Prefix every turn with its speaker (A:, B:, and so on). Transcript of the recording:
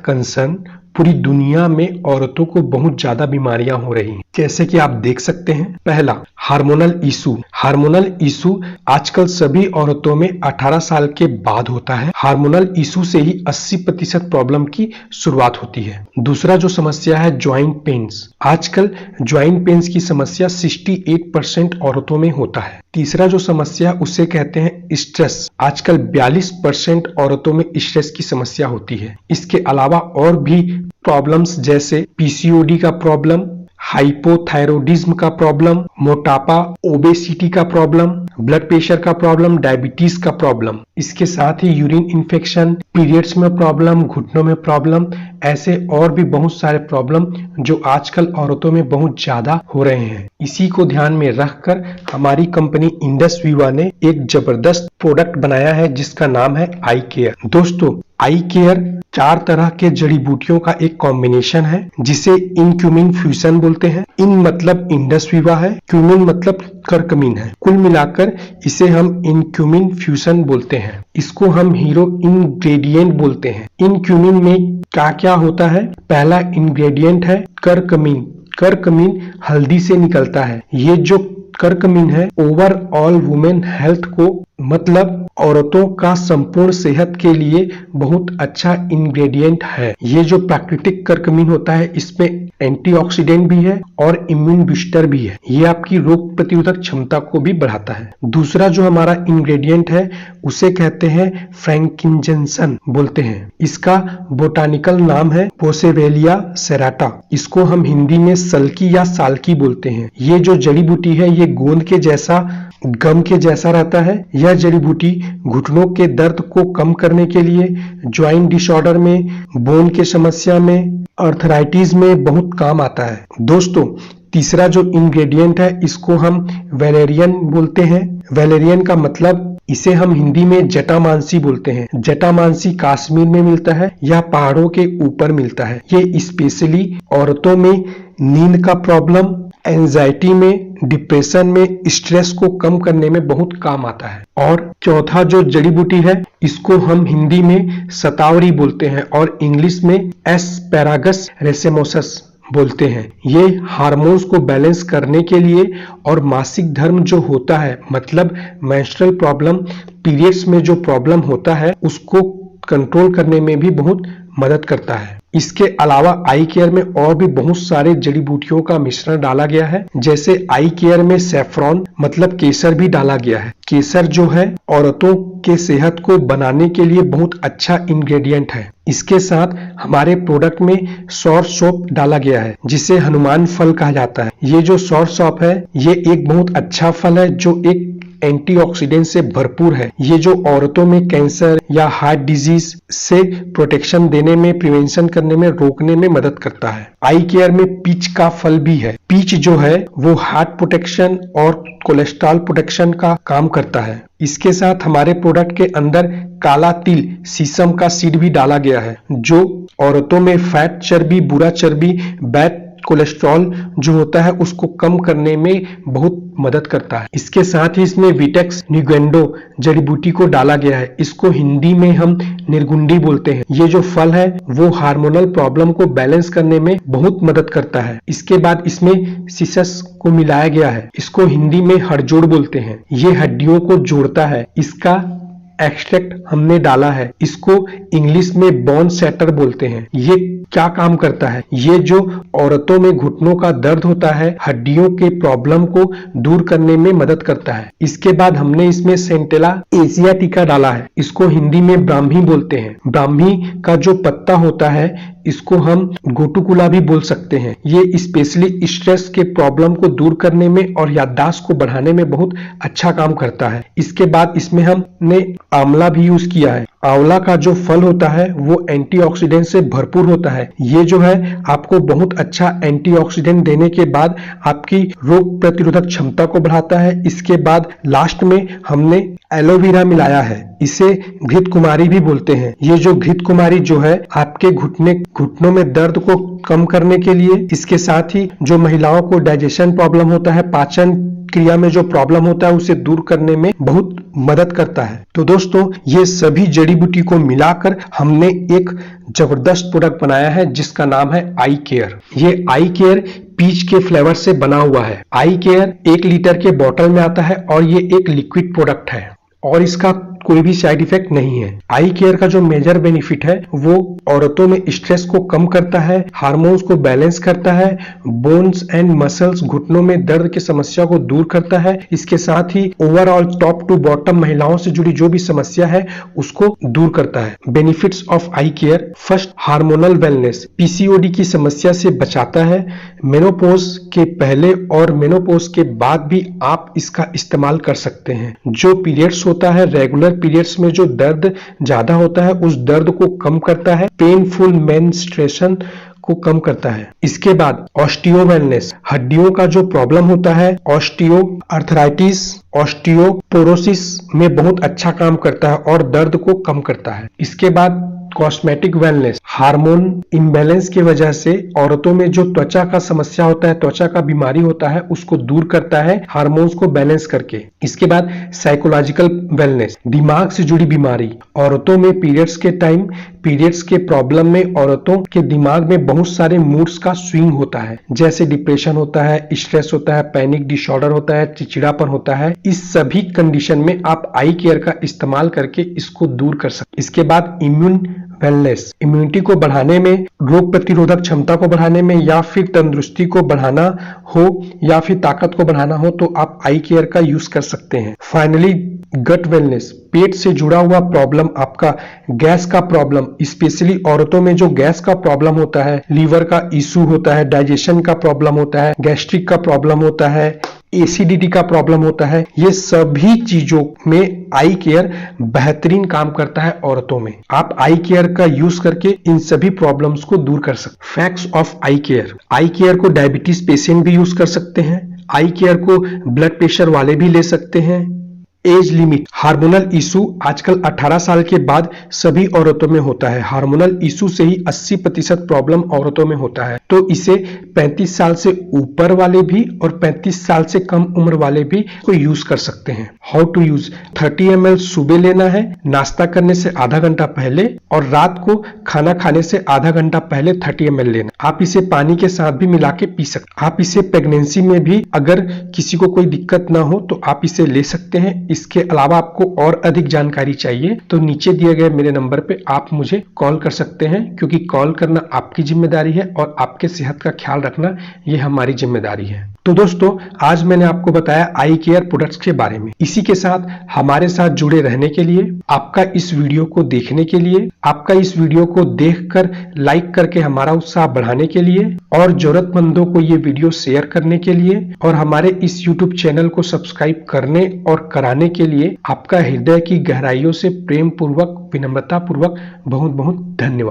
A: Concern पूरी दुनिया में औरतों को बहुत ज्यादा बीमारियां हो रही हैं, जैसे कि आप देख सकते हैं। पहला, हार्मोनल इशू। हार्मोनल इशू आजकल सभी औरतों में 18 साल के बाद होता है। हार्मोनल इशू से ही 80% प्रॉब्लम की शुरुआत होती है। दूसरा जो समस्या है, ज्वाइंट पेन्स। आजकल ज्वाइंट पेन्स की समस्या 68% औरतों में होता है। तीसरा जो समस्या उसे कहते हैं स्ट्रेस। आजकल 42% औरतों में स्ट्रेस की समस्या होती है। इसके अलावा और भी प्रॉब्लम्स जैसे पीसीओडी का प्रॉब्लम, हाइपोथायरॉयडिज्म का प्रॉब्लम, मोटापा, ओबेसिटी का प्रॉब्लम, ब्लड प्रेशर का प्रॉब्लम, डायबिटीज का प्रॉब्लम, इसके साथ ही यूरिन इन्फेक्शन, पीरियड्स में प्रॉब्लम, घुटनों में प्रॉब्लम, ऐसे और भी बहुत सारे प्रॉब्लम जो आजकल औरतों में बहुत ज्यादा हो रहे हैं। इसी को ध्यान में रखकर हमारी कंपनी इंडस विवा ने एक जबरदस्त प्रोडक्ट बनाया है जिसका नाम है आई केयर। दोस्तों, आई केयर 4 तरह के जड़ी बूटियों का एक कॉम्बिनेशन है जिसे इनक्यूमिन फ्यूजन बोलते हैं। इन मतलब इंडस विवा है, क्यूमिन मतलब करकमीन है। कुल मिलाकर इसे हम इनक्यूमिन फ्यूजन बोलते हैं। इसको हम हीरो इंग्रेडिएंट बोलते हैं। इनक्यूमिन में क्या क्या होता है? पहला इंग्रेडिएंट है करकमीन। करकमीन हल्दी से निकलता है। ये जो करकमीन है ओवरऑल वुमेन हेल्थ को मतलब औरतों का संपूर्ण सेहत के लिए बहुत अच्छा इंग्रेडिएंट है। ये जो प्राकृतिक करकमीन होता है इसमें एंटीऑक्सीडेंट भी है और इम्यून बूस्टर भी है। ये आपकी रोग प्रतिरोधक क्षमता को भी बढ़ाता है। दूसरा जो हमारा इंग्रेडिएंट है उसे कहते हैं फ्रैंकिंजेंसन बोलते हैं। इसका बोटानिकल नाम है बोसेवेलिया सेराटा। इसको हम हिंदी में सल्की या साल्की बोलते हैं। ये जो जड़ी बूटी है ये गोंद के जैसा, गम के जैसा रहता है। यह जड़ी बूटी घुटनों के दर्द को कम करने के लिए, ज्वाइंट डिसऑर्डर में, बोन के समस्या में, अर्थराइटिस में बहुत काम आता है। दोस्तों, तीसरा जो इंग्रेडिएंट है इसको हम वैलेरियन बोलते हैं। वैलेरियन का मतलब इसे हम हिंदी में जटामांसी बोलते हैं। जटामांसी कश्मीर में मिलता है या पहाड़ों के ऊपर मिलता है। ये स्पेशली औरतों में नींद का प्रॉब्लम, एंजाइटी में, डिप्रेशन में, स्ट्रेस को कम करने में बहुत काम आता है। और चौथा जो जड़ी बूटी है इसको हम हिंदी में शतावरी बोलते हैं और इंग्लिश में एस्पैरागस रेसेमोसस बोलते हैं। ये हार्मोन्स को बैलेंस करने के लिए और मासिक धर्म जो होता है मतलब मेंस्ट्रुअल प्रॉब्लम, पीरियड्स में जो प्रॉब्लम होता है उसको कंट्रोल करने में भी बहुत मदद करता है। इसके अलावा आई केयर में और भी बहुत सारे जड़ी बूटियों का मिश्रण डाला गया है। जैसे आई केयर में सैफरॉन मतलब केसर भी डाला गया है। केसर जो है औरतों के सेहत को बनाने के लिए बहुत अच्छा इंग्रेडिएंट है। इसके साथ हमारे प्रोडक्ट में सौर सौंफ डाला गया है जिसे हनुमान फल कहा जाता है। ये जो सौर सौंफ है ये एक बहुत अच्छा फल है जो एक एंटीऑक्सीडेंट से भरपूर है। ये जो औरतों में कैंसर या हार्ट डिजीज से प्रोटेक्शन देने में, प्रिवेंशन करने में, रोकने में मदद करता है। आई केयर में पीच का फल भी है। पीच जो है वो हार्ट प्रोटेक्शन और कोलेस्ट्रॉल प्रोटेक्शन का काम करता है। इसके साथ हमारे प्रोडक्ट के अंदर काला तिल, शीशम का सीड भी डाला गया है जो औरतों में फैट चर्बी, बुरा चर्बी, बैड कोलेस्ट्रॉल जो होता है उसको कम करने में बहुत मदद करता है। इसके साथ ही इसमें विटेक्स निगेंडो जड़ी बूटी को डाला गया है। इसको हिंदी में हम निर्गुंडी बोलते हैं। ये जो फल है वो हार्मोनल प्रॉब्लम को बैलेंस करने में बहुत मदद करता है। इसके बाद इसमें सिसस को मिलाया गया है। इसको हिंदी में हड़जोड़ बोलते हैं। ये हड्डियों को जोड़ता है। इसका एक्सट्रैक्ट हमने डाला है। इसको इंग्लिश में बोन सेटर बोलते हैं। ये क्या काम करता है? ये जो औरतों में घुटनों का दर्द होता है, हड्डियों के प्रॉब्लम को दूर करने में मदद करता है। इसके बाद हमने इसमें सेंटेला एशियाटिका डाला है। इसको हिंदी में ब्राह्मी बोलते हैं। ब्राह्मी का जो पत्ता होता है इसको हम गोटुकुला भी बोल सकते हैं। ये स्पेशली स्ट्रेस के प्रॉब्लम को दूर करने में और याददाश्त को बढ़ाने में बहुत अच्छा काम करता है। इसके बाद इसमें हमने आंवला भी यूज किया है। आंवला का जो फल होता है वो एंटीऑक्सीडेंट से भरपूर होता है। ये जो है आपको बहुत अच्छा एंटीऑक्सीडेंट देने के बाद आपकी रोग प्रतिरोधक क्षमता को बढ़ाता है। इसके बाद लास्ट में हमने एलोवेरा मिलाया है। इसे घृत कुमारी भी बोलते हैं। ये जो घृत कुमारी जो है आपके घुटनों में दर्द को कम करने के लिए, इसके साथ ही जो महिलाओं को डाइजेशन प्रॉब्लम होता है, पाचन क्रिया में जो प्रॉब्लम होता है उसे दूर करने में बहुत मदद करता है। तो दोस्तों ये सभी जड़ी बूटी को मिलाकर हमने एक जबरदस्त प्रोडक्ट बनाया है जिसका नाम है आई केयर। ये आई केयर पीच के फ्लेवर से बना हुआ है। आई केयर 1 लीटर के बॉटल में आता है और ये एक लिक्विड प्रोडक्ट है और इसका कोई भी साइड इफेक्ट नहीं है। आई केयर का जो मेजर बेनिफिट है वो औरतों में स्ट्रेस को कम करता है, हार्मोन्स को बैलेंस करता है, बोन्स एंड मसल्स घुटनों में दर्द की समस्या को दूर करता है। इसके साथ ही ओवरऑल टॉप टू बॉटम महिलाओं से जुड़ी जो भी समस्या है उसको दूर करता है। Benefits of I care, first hormonal wellness, PCOD की समस्या से बचाता है। मेनोपॉज के पहले और मेनोपॉज के बाद भी आप इसका इस्तेमाल कर सकते हैं। जो पीरियड्स होता है, रेगुलर पीरियड्स में जो दर्द ज्यादा होता है उस दर्द को कम करता है, पेनफुल मेंस्ट्रुएशन को कम करता है। इसके बाद ऑस्टियो वेलनेस, हड्डियों का जो प्रॉब्लम होता है, ऑस्टियो आर्थराइटिस, ऑस्टियोपोरोसिस में बहुत अच्छा काम करता है और दर्द को कम करता है। इसके बाद कॉस्मेटिक वेलनेस, हार्मोन इम्बैलेंस की वजह से औरतों में जो त्वचा का समस्या होता है, त्वचा का बीमारी होता है, उसको दूर करता है हार्मोन्स को बैलेंस करके। इसके बाद साइकोलॉजिकल वेलनेस, दिमाग से जुड़ी बीमारी, औरतों में पीरियड्स के टाइम पीरियड्स के प्रॉब्लम में औरतों के दिमाग में बहुत सारे मूड्स का स्विंग होता है, जैसे डिप्रेशन होता है, स्ट्रेस होता है, पैनिक डिसऑर्डर होता है, चिड़चिड़ापन होता है। इस सभी कंडीशन में आप आई केयर का इस्तेमाल करके इसको दूर कर सकते। इसके बाद इम्यून वेलनेस, इम्यूनिटी को बढ़ाने में, रोग प्रतिरोधक क्षमता को बढ़ाने में या फिर तंदुरुस्ती को बढ़ाना हो या फिर ताकत को बढ़ाना हो तो आप आई केयर का यूज कर सकते हैं। फाइनली गट वेलनेस, पेट से जुड़ा हुआ प्रॉब्लम, आपका गैस का प्रॉब्लम, स्पेशली औरतों में जो गैस का प्रॉब्लम होता है, लीवर का इशू होता है, डाइजेशन का प्रॉब्लम होता है, गैस्ट्रिक का प्रॉब्लम होता है, एसिडिटी का प्रॉब्लम होता है, ये सभी चीजों में आई केयर बेहतरीन काम करता है औरतों में। आप आई केयर का यूज करके इन सभी प्रॉब्लम्स को दूर कर सकते। Facts of I care, I care को डायबिटीज पेशेंट भी यूज कर सकते हैं, आई केयर को ब्लड प्रेशर वाले भी ले सकते हैं। एज लिमिट, हार्मोनल इशू आजकल 18 साल के बाद सभी औरतों में होता है। हार्मोनल इशू से ही 80% प्रॉब्लम औरतों में होता है, तो इसे 35 साल से ऊपर वाले भी और 35 साल से कम उम्र वाले भी को यूज कर सकते हैं। हाउ टू यूज, 30 ml सुबह लेना है नाश्ता करने से आधा घंटा पहले और रात को खाना खाने से आधा घंटा पहले 30 ml लेना। आप इसे पानी के साथ भी मिला के पी सकते। आप इसे प्रेगनेंसी में भी अगर किसी को कोई दिक्कत ना हो तो आप इसे ले सकते हैं। इसके अलावा आपको और अधिक जानकारी चाहिए तो नीचे दिए गए मेरे नंबर पे आप मुझे कॉल कर सकते हैं, क्योंकि कॉल करना आपकी जिम्मेदारी है और आपके सेहत का ख्याल रखना ये हमारी जिम्मेदारी है। तो दोस्तों आज मैंने आपको बताया आई केयर प्रोडक्ट्स के बारे में। इसी के साथ हमारे साथ जुड़े रहने के लिए, आपका इस वीडियो को देखने के लिए, आपका इस वीडियो को देखकर लाइक करके हमारा उत्साह बढ़ाने के लिए और जरूरतमंदों को ये वीडियो शेयर करने के लिए और हमारे इस YouTube चैनल को सब्सक्राइब करने और कराने के लिए आपका हृदय की गहराइयों से प्रेम पूर्वक, विनम्रता पूर्वक बहुत बहुत धन्यवाद।